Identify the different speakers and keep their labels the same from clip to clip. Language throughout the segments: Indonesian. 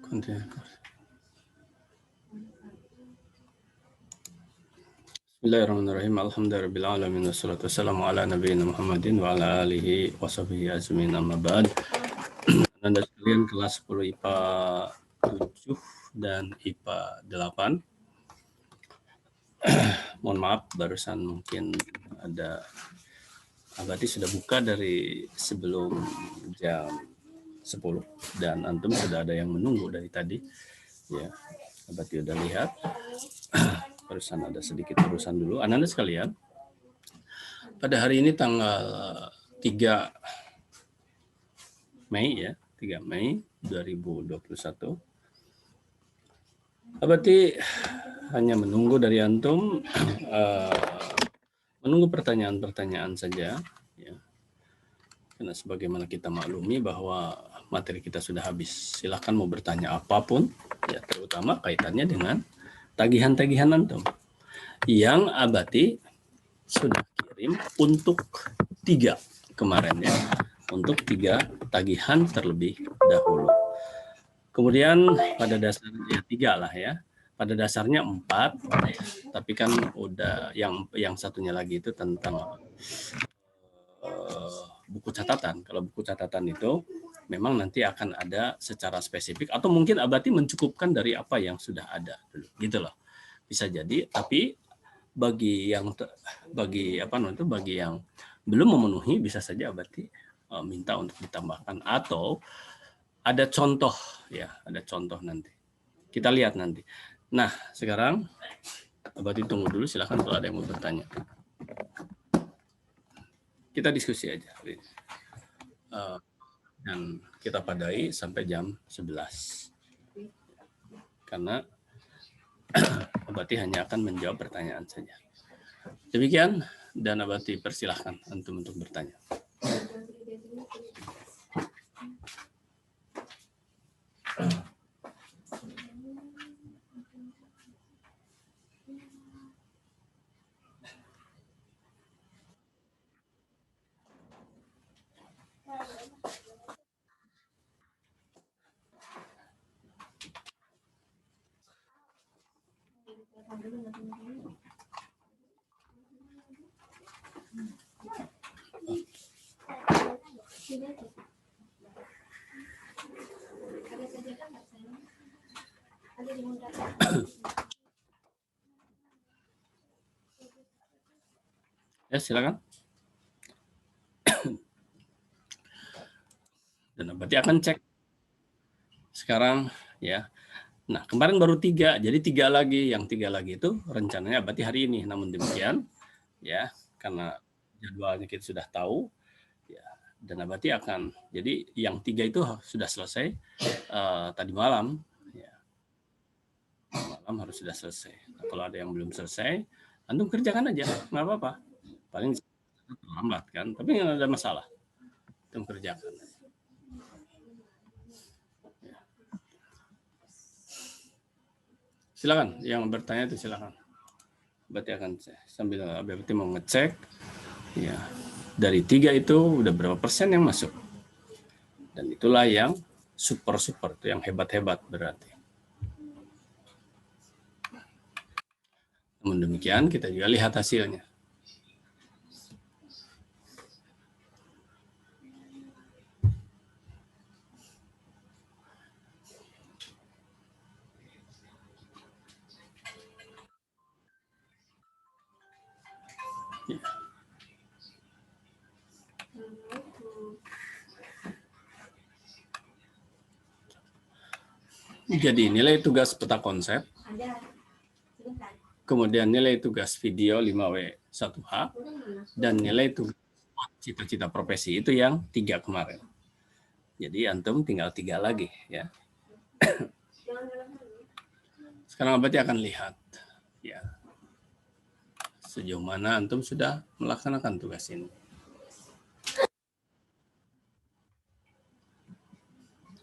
Speaker 1: Bismillahirrahmanirrahim. Alhamdulillahirrahmanirrahim. Wassalatu wassalamu ala nabiyina Muhammadin wa ala alihi wa sahbihi ajma'in, amma ba'd. Anda sekalian kelas 10 IPA 7 dan IPA 8. Mohon maaf, barusan mungkin ada Abati sudah buka dari sebelum jam 10 dan antum sudah ada yang menunggu dari tadi. Ya, Abati udah lihat. Barusan ada sedikit urusan dulu. Anda sekalian, pada hari ini tanggal 3 Mei ya, 3 Mei 2021. Abati hanya menunggu dari antum, menunggu pertanyaan-pertanyaan saja. Ya. Karena sebagaimana kita maklumi bahwa materi kita sudah habis. Silahkan mau bertanya apapun, ya terutama kaitannya dengan tagihan-tagihan antum yang Abati sudah kirim untuk 3 kemarin ya, untuk 3 tagihan terlebih dahulu. Kemudian pada dasarnya 3 lah ya, pada dasarnya 4, tapi kan udah yang satunya lagi itu tentang buku catatan. Kalau buku catatan itu memang nanti akan ada secara spesifik atau mungkin Abati mencukupkan dari apa yang sudah ada dulu, gitu loh. Bisa jadi, tapi bagi yang belum memenuhi bisa saja Abati minta untuk ditambahkan atau ada contoh ya, ada contoh nanti. Kita lihat nanti. Nah, sekarang Abati tunggu dulu, silakan kalau ada yang mau bertanya. Kita diskusi aja. Dan kita padai sampai jam 11. Karena Abati hanya akan menjawab pertanyaan saja. Demikian, dan Abati persilahkan antum untuk bertanya. Ya, silakan. Dan Abati akan cek sekarang ya. Nah, kemarin baru 3, jadi 3 lagi. Yang 3 lagi itu rencananya Abati hari ini. Namun demikian, ya, karena jadwalnya kita sudah tahu, ya, dan Abati akan, jadi yang 3 itu sudah selesai tadi malam. Ya. Malam harus sudah selesai. Nah, kalau ada yang belum selesai, antum kerjakan aja, nggak apa-apa. Paling lambat kan, tapi nggak ada masalah. Antum kerjakan. Silakan, yang bertanya itu silakan. Berarti akan sambil berarti mau ngecek, ya dari 3 itu udah berapa persen yang masuk. Dan itulah yang super itu yang hebat berarti. Namun demikian kita juga lihat hasilnya. Jadi nilai tugas peta konsep, kemudian nilai tugas video 5W1H, dan nilai tugas cita-cita profesi itu yang 3 kemarin. Jadi antum tinggal 3 lagi ya. Sekarang Abati akan lihat ya sejauh mana antum sudah melaksanakan tugas ini.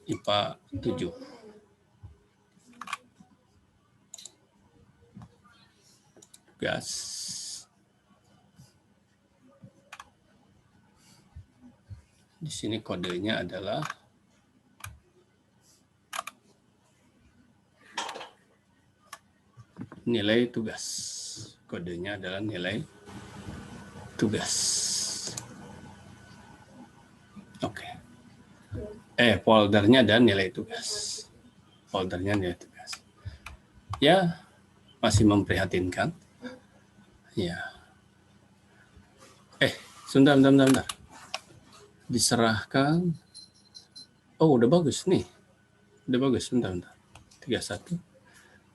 Speaker 1: IPA 7. Tugas di sini kodenya adalah nilai tugas. Kodenya adalah nilai tugas. Oke. Foldernya dan nilai tugas. Foldernya nilai tugas. Ya, masih memprihatinkan. Ya. Sebentar. Diserahkan. Oh, udah bagus nih. Udah bagus, sebentar. 31.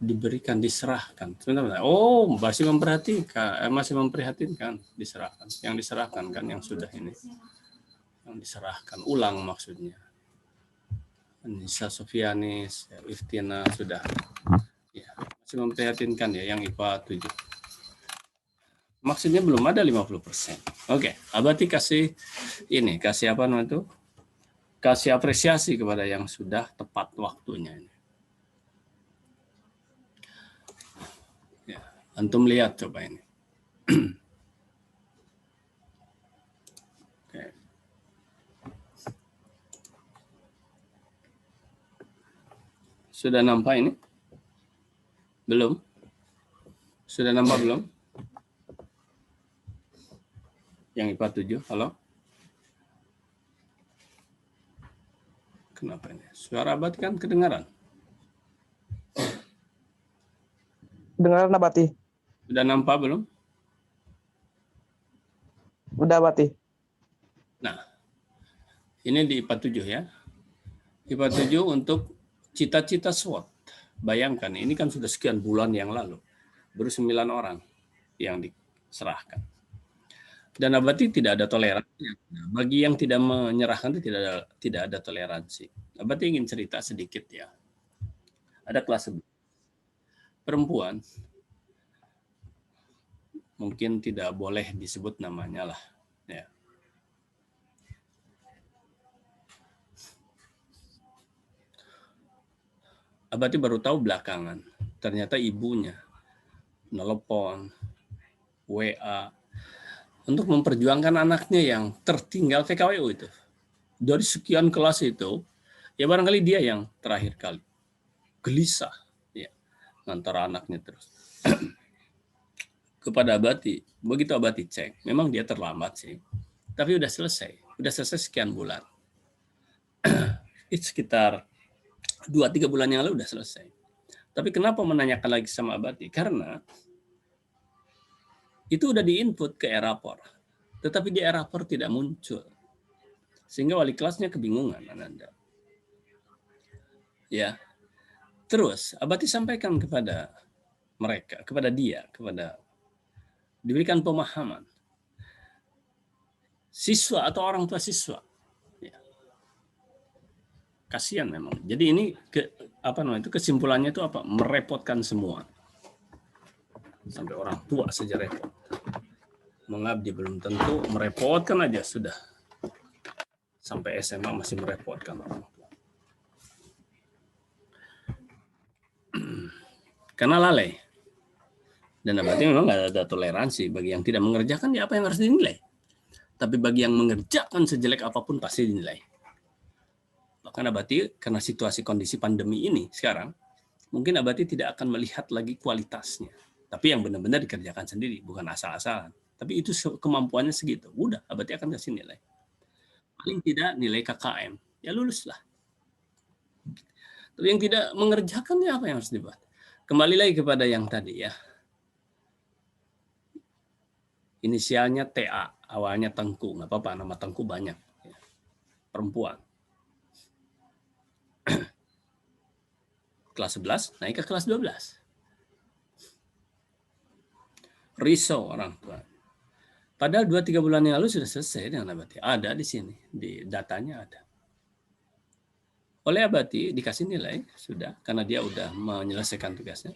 Speaker 1: Diberikan, diserahkan. Sebentar. Oh, masih memprihatinkan. Diserahkan. Yang diserahkan kan yang sudah ini. Yang diserahkan. Ulang maksudnya. Nisa Sofianis, Iftina sudah. Ya, masih memprihatinkan ya yang IPA 7. Maksudnya belum ada 50%. Oke, Abati kasih ini, kasih apa namanya itu? Kasih apresiasi kepada yang sudah tepat waktunya ini. Ya, antum lihat coba ini. Oke. Sudah nampak ini? Belum? Sudah nampak belum? Yang IPA 7, halo? Kenapa ini? Suara Abati kan kedengaran?
Speaker 2: Dengaran Abati.
Speaker 1: Sudah nampak belum?
Speaker 2: Udah Abati.
Speaker 1: Nah, ini di IPA 7 ya. IPA 7 untuk cita-cita SWOT. Bayangkan, ini kan sudah sekian bulan yang lalu. Baru 9 orang yang diserahkan. Dan Abati tidak ada toleransi. Bagi yang tidak menyerahkan itu tidak ada toleransi. Abati ingin cerita sedikit ya. Ada kelas 11. Perempuan. Mungkin tidak boleh disebut namanya lah. Ya. Abati baru tahu belakangan. Ternyata ibunya nelpon, WA, untuk memperjuangkan anaknya yang tertinggal TKWU itu. Dari sekian kelas itu, ya barangkali dia yang terakhir kali. Gelisah ya, antara anaknya terus. Kepada Abati, begitu Abati cek, memang dia terlambat sih. Tapi udah selesai sekian bulan. Itu sekitar 2-3 bulan yang lalu udah selesai. Tapi kenapa menanyakan lagi sama Abati? Karena itu udah diinput ke e-rapor. Tetapi di e-rapor tidak muncul. Sehingga wali kelasnya kebingungan, Ananda. Ya. Terus Abati sampaikan kepada mereka, kepada dia, diberikan pemahaman. Siswa atau orang tua siswa. Ya. Kasihan memang. Jadi ini kesimpulannya itu apa? Merepotkan semua. Sampai orang tua saja repot. Mengabdi belum tentu, merepotkan aja sudah. Sampai SMA masih merepotkan orang tua. Karena lalai. Dan Abati memang nggak ada toleransi. Bagi yang tidak mengerjakan, ya apa yang harus dinilai. Tapi bagi yang mengerjakan sejelek apapun pasti dinilai. Bahkan Abati, karena situasi kondisi pandemi ini sekarang, mungkin Abati tidak akan melihat lagi kualitasnya. Tapi yang benar-benar dikerjakan sendiri, bukan asal-asalan. Tapi itu kemampuannya segitu. Udah, Abati akan kasih nilai. Paling tidak nilai KKM. Ya luluslah. Tapi yang tidak mengerjakan, ya apa yang harus dibuat? Kembali lagi kepada yang tadi ya. Inisialnya TA, awalnya Tengku. Nggak apa-apa, nama Tengku banyak. Ya. Perempuan. Kelas 11 naik ke kelas 12. Risau orang tua. Padahal 2-3 bulan yang lalu sudah selesai dengan Abati. Ada di sini, di datanya ada. Oleh Abati dikasih nilai, sudah, karena dia udah menyelesaikan tugasnya.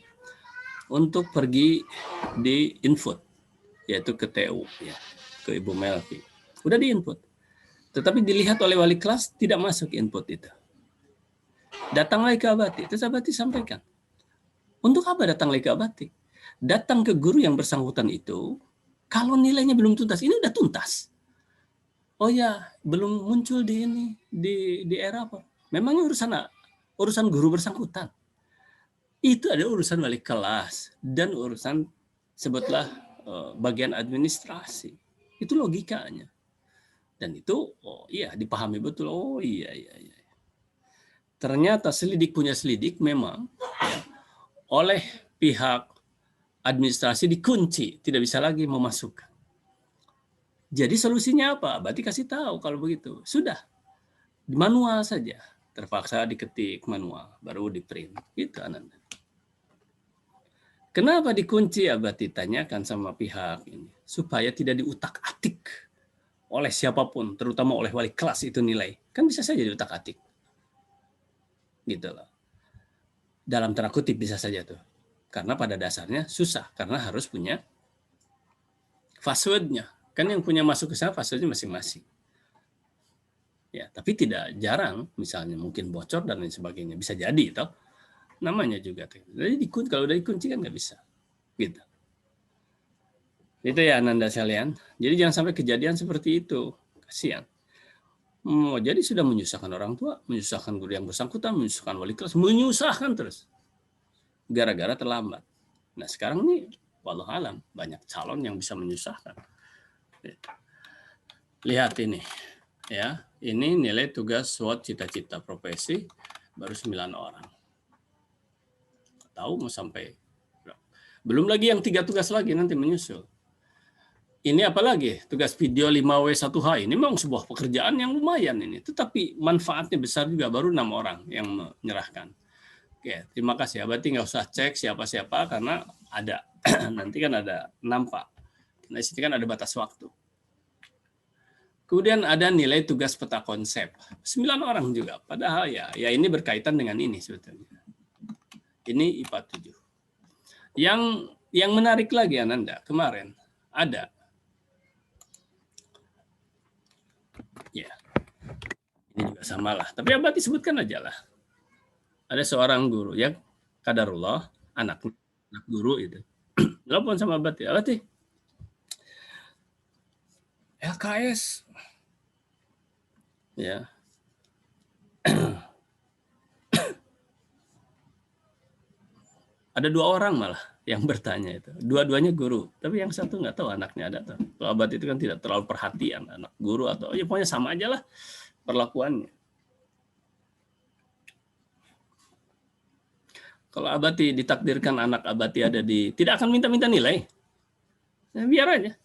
Speaker 1: Untuk pergi di input, yaitu ke TU, ya, ke Ibu Melvi. Udah di input. Tetapi dilihat oleh wali kelas tidak masuk input itu. Datang lagi ke Abati, terus Abati sampaikan. Untuk apa datang lagi ke Abati? Datang ke guru yang bersangkutan itu, kalau nilainya belum tuntas, ini udah tuntas. Oh ya, belum muncul di era apa? Memangnya urusan guru bersangkutan. Itu ada urusan wali kelas dan urusan sebutlah bagian administrasi. Itu logikanya. Dan itu dipahami betul. Oh iya. Ternyata selidik punya selidik memang ya, oleh pihak administrasi dikunci, tidak bisa lagi memasukkan. Jadi solusinya apa? Berarti kasih tahu kalau begitu. Sudah, di manual saja. Terpaksa diketik manual, baru di print. Gitu, Ananda. Kenapa dikunci? Berarti tanyakan sama pihak ini. Supaya tidak diutak-atik oleh siapapun, terutama oleh wali kelas itu nilai. Kan bisa saja diutak-atik. Gitu loh. Dalam tanda kutip bisa saja tuh. Karena pada dasarnya susah. Karena harus punya password-nya. Kan yang punya masuk ke sana password-nya masing-masing. Ya, tapi tidak jarang, misalnya mungkin bocor dan lain sebagainya. Bisa jadi, toh. Namanya juga. Jadi kalau udah dikunci kan nggak bisa. Gitu. Itu ya Ananda sekalian. Jadi jangan sampai kejadian seperti itu. Kasihan. Jadi sudah menyusahkan orang tua, menyusahkan guru yang bersangkutan, menyusahkan wali kelas, menyusahkan terus. Gara-gara terlambat. Nah sekarang nih, walau alam, banyak calon yang bisa menyusahkan. Lihat ini. Ya, ini nilai tugas SWOT cita-cita profesi baru 9 orang. Tahu mau sampai berapa? Belum lagi yang 3 tugas lagi nanti menyusul. Ini apalagi tugas video 5W1H ini memang sebuah pekerjaan yang lumayan ini, tetapi manfaatnya besar juga, baru 6 orang yang menyerahkan. Oke, terima kasih ya. Berarti nggak usah cek siapa-siapa karena ada nanti kan ada 6 Pak. Nah, di sini kan ada batas waktu. Kemudian ada nilai tugas peta konsep. 9 orang juga. Padahal ya ini berkaitan dengan ini sebetulnya. Ini IPA 7. Yang menarik lagi Ananda, kemarin ada ya. Ini juga samalah. Tapi Abati sebutkan aja lah. Ada seorang guru ya, qadarullah, anak guru itu. Telepon sama Abati. Abati, LKS ya. Ada 2 orang malah yang bertanya itu. Dua-duanya guru, tapi yang satu nggak tahu anaknya ada tuh. Kalau Abati itu kan tidak terlalu perhatian anak guru atau ya pokoknya sama aja lah perlakuannya. Kalau Abati ditakdirkan anak Abati ada di, tidak akan minta-minta nilai. Ya, biar aja.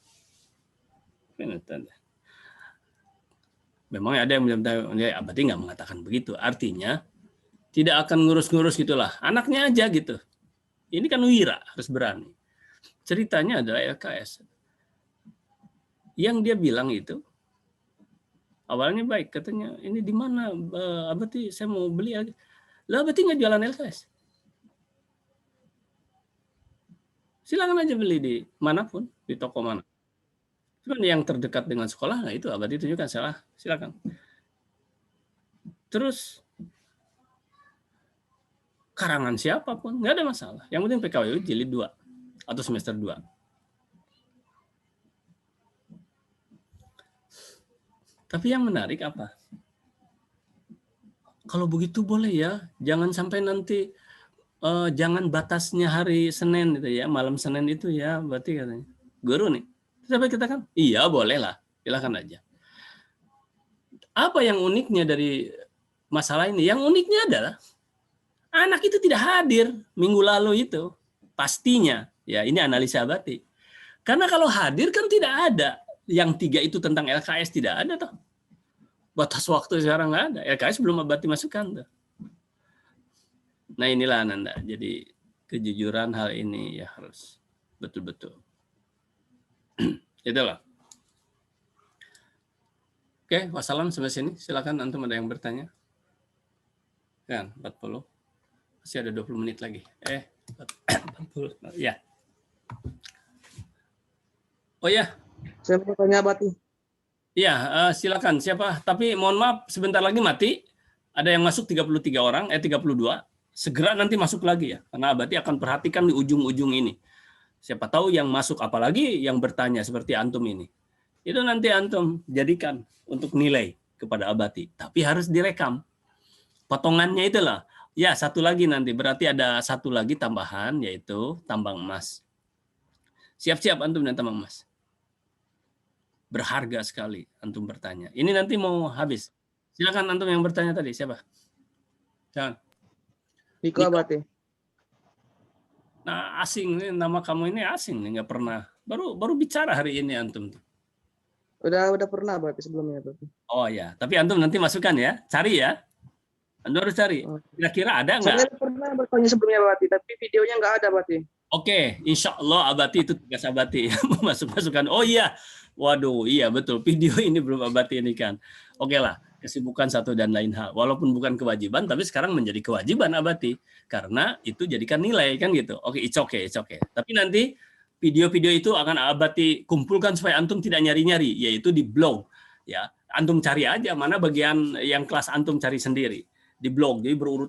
Speaker 1: Memang ada yang minta nilai, Abati nggak mengatakan begitu. Artinya tidak akan ngurus-ngurus gitulah. Anaknya aja gitu. Ini kan wira, harus berani. Ceritanya adalah LKS. Yang dia bilang itu, awalnya baik, katanya, ini di mana, Abati saya mau beli lagi. Lah Abati nggak jualan LKS. Silakan aja beli di manapun, di toko mana. Cuman yang terdekat dengan sekolah, nah itu Abati tunjukkan, salah, silakan. Terus, karangan siapapun, nggak ada masalah. Yang penting PKWU jilid 2 atau semester 2. Tapi yang menarik apa? Kalau begitu boleh ya, jangan sampai nanti jangan batasnya hari Senin itu ya, malam Senin itu ya, berarti katanya. Guru nih. Sampai kita kan, iya boleh lah, silakan aja. Apa yang uniknya dari masalah ini? Yang uniknya adalah anak itu tidak hadir minggu lalu itu. Pastinya, ya ini analisa Abati. Karena kalau hadir kan tidak ada. Yang 3 itu tentang LKS tidak ada toh. Batas waktu sekarang nggak ada. LKS belum Abati masukkan tuh. Nah inilah Ananda. Jadi kejujuran hal ini ya harus betul-betul. Itulah. Oke, wassalam sampai sini. Silakan antum ada yang bertanya. Kan 40. Masih ada 20 menit lagi. 40. Ya. Oh ya.
Speaker 2: Saya mau tanya Abati.
Speaker 1: Iya, silakan. Siapa? Tapi mohon maaf sebentar lagi mati. Ada yang masuk 33 orang, 32. Segera nanti masuk lagi ya. Karena Abati akan perhatikan di ujung-ujung ini. Siapa tahu yang masuk, apalagi yang bertanya seperti antum ini. Itu nanti antum jadikan untuk nilai kepada Abati. Tapi harus direkam. Potongannya itulah. Ya, satu lagi nanti. Berarti ada satu lagi tambahan, yaitu tambang emas. Siap-siap antum dan tambang emas. Berharga sekali antum bertanya. Ini nanti mau habis. Silakan antum yang bertanya tadi. Siapa? Jangan.
Speaker 2: Niko Abati.
Speaker 1: Nah, asing nih, nama kamu ini asing nih, nggak pernah. Baru bicara hari ini antum.
Speaker 2: Udah pernah Abati sebelumnya Abati.
Speaker 1: Oh ya, tapi antum nanti masukkan ya. Cari ya. Antum harus cari. Kira-kira ada nggak?
Speaker 2: Saya pernah bertanya sebelumnya Abati, tapi videonya nggak ada Abati.
Speaker 1: Oke, insya Allah Abati itu tugas Abati. Masuk-masukkan. Oh iya, waduh, iya betul. Video ini belum Abati ini kan. Oke lah, kesibukan satu dan lain hal. Walaupun bukan kewajiban, tapi sekarang menjadi kewajiban Abati. Karena itu jadikan nilai kan gitu. Oke, it's okay. Tapi nanti video-video itu akan Abati kumpulkan supaya antum tidak nyari-nyari, yaitu di blog. Ya, antum cari aja mana bagian yang kelas antum cari sendiri di blog. Jadi berurutan.